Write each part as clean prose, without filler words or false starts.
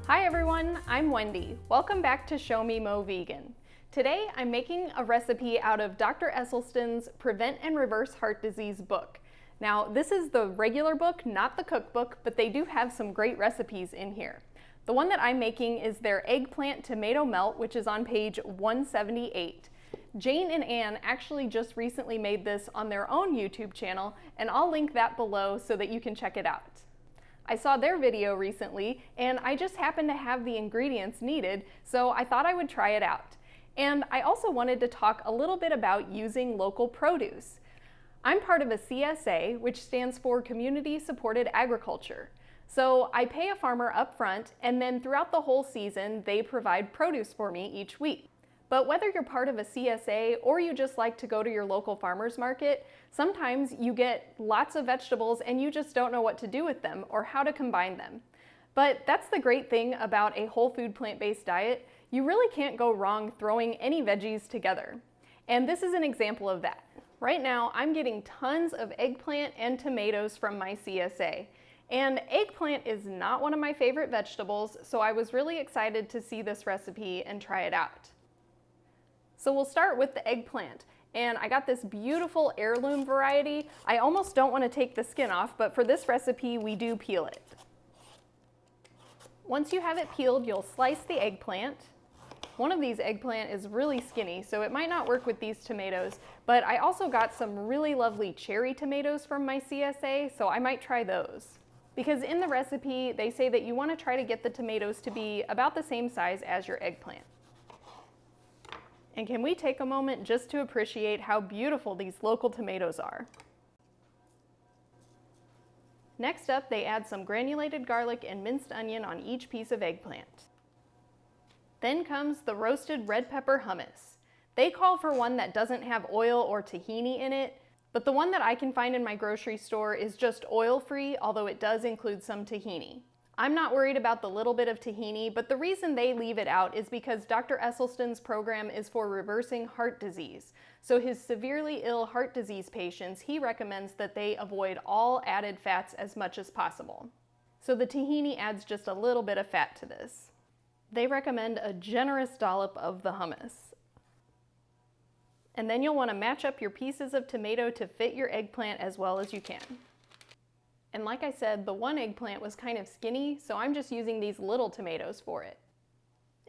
Hi everyone, I'm Wendy. Welcome back to Show Me Mo Vegan. Today I'm making a recipe out of Dr. Esselstyn's Prevent and Reverse Heart Disease book. Now this is the regular book, not the cookbook, but they do have some great recipes in here. The one that I'm making is their Eggplant Tomato Melt, which is on page 178. Jane and Ann actually just recently made this on their own YouTube channel, and I'll link that below so that you can check it out. I saw their video recently and I just happened to have the ingredients needed, so I thought I would try it out. And I also wanted to talk a little bit about using local produce. I'm part of a CSA, which stands for Community Supported Agriculture. So I pay a farmer up front, and then throughout the whole season, they provide produce for me each week. But whether you're part of a CSA or you just like to go to your local farmer's market, sometimes you get lots of vegetables and you just don't know what to do with them or how to combine them. But that's the great thing about a whole food plant-based diet. You really can't go wrong throwing any veggies together. And this is an example of that. Right now, I'm getting tons of eggplant and tomatoes from my CSA. And eggplant is not one of my favorite vegetables, so I was really excited to see this recipe and try it out. So we'll start with the eggplant, and I got this beautiful heirloom variety. I almost don't want to take the skin off, but for this recipe we do peel it. Once you have it peeled, you'll slice the eggplant. One of these eggplant is really skinny, so it might not work with these tomatoes, but I also got some really lovely cherry tomatoes from my CSA, so I might try those. Because in the recipe, they say that you want to try to get the tomatoes to be about the same size as your eggplant. And can we take a moment just to appreciate how beautiful these local tomatoes are? Next up, they add some granulated garlic and minced onion on each piece of eggplant. Then comes the roasted red pepper hummus. They call for one that doesn't have oil or tahini in it, but the one that I can find in my grocery store is just oil-free, although it does include some tahini. I'm not worried about the little bit of tahini, but the reason they leave it out is because Dr. Esselstyn's program is for reversing heart disease. So his severely ill heart disease patients, he recommends that they avoid all added fats as much as possible. So the tahini adds just a little bit of fat to this. They recommend a generous dollop of the hummus. And then you'll want to match up your pieces of tomato to fit your eggplant as well as you can. And like I said, the one eggplant was kind of skinny, so I'm just using these little tomatoes for it.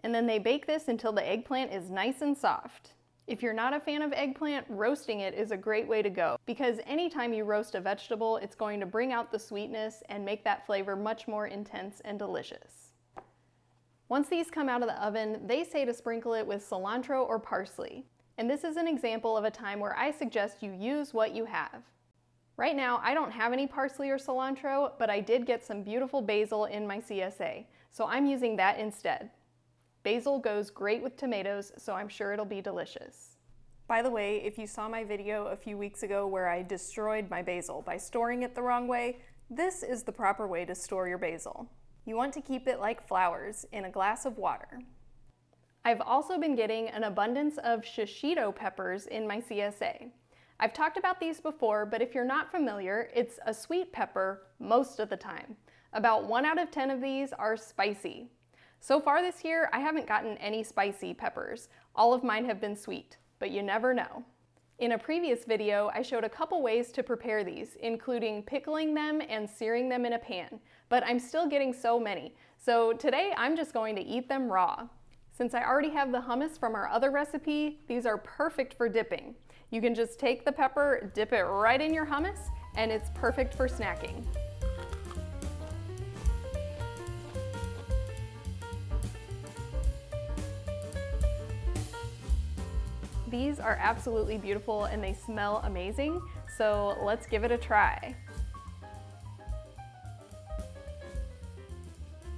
And then they bake this until the eggplant is nice and soft. If you're not a fan of eggplant, roasting it is a great way to go, because anytime you roast a vegetable, it's going to bring out the sweetness and make that flavor much more intense and delicious. Once these come out of the oven, they say to sprinkle it with cilantro or parsley. And this is an example of a time where I suggest you use what you have. Right now, I don't have any parsley or cilantro, but I did get some beautiful basil in my CSA, so I'm using that instead. Basil goes great with tomatoes, so I'm sure it'll be delicious. By the way, if you saw my video a few weeks ago where I destroyed my basil by storing it the wrong way, this is the proper way to store your basil. You want to keep it like flowers, in a glass of water. I've also been getting an abundance of shishito peppers in my CSA. I've talked about these before, but if you're not familiar, it's a sweet pepper most of the time. About 1 out of 10 of these are spicy. So far this year, I haven't gotten any spicy peppers. All of mine have been sweet, but you never know. In a previous video, I showed a couple ways to prepare these, including pickling them and searing them in a pan, but I'm still getting so many. So today, I'm just going to eat them raw. Since I already have the hummus from our other recipe, these are perfect for dipping. You can just take the pepper, dip it right in your hummus, and it's perfect for snacking. These are absolutely beautiful and they smell amazing, so let's give it a try.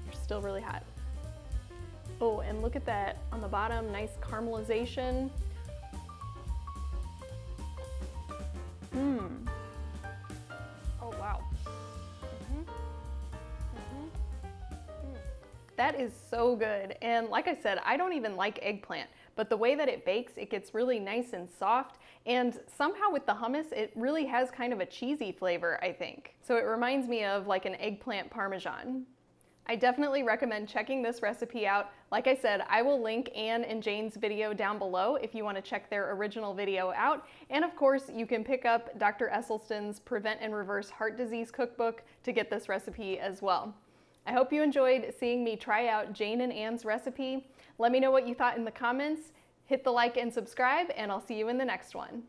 They're still really hot. Oh, and look at that on the bottom, nice caramelization. Oh, wow. That is so good. And like I said, I don't even like eggplant, but the way that it bakes, it gets really nice and soft. And somehow with the hummus, it really has kind of a cheesy flavor, I think. So it reminds me of like an eggplant parmesan. I definitely recommend checking this recipe out. Like I said, I will link Ann and Jane's video down below if you want to check their original video out. And of course, you can pick up Dr. Esselstyn's Prevent and Reverse Heart Disease Cookbook to get this recipe as well. I hope you enjoyed seeing me try out Jane and Ann's recipe. Let me know what you thought in the comments. Hit the like and subscribe, and I'll see you in the next one.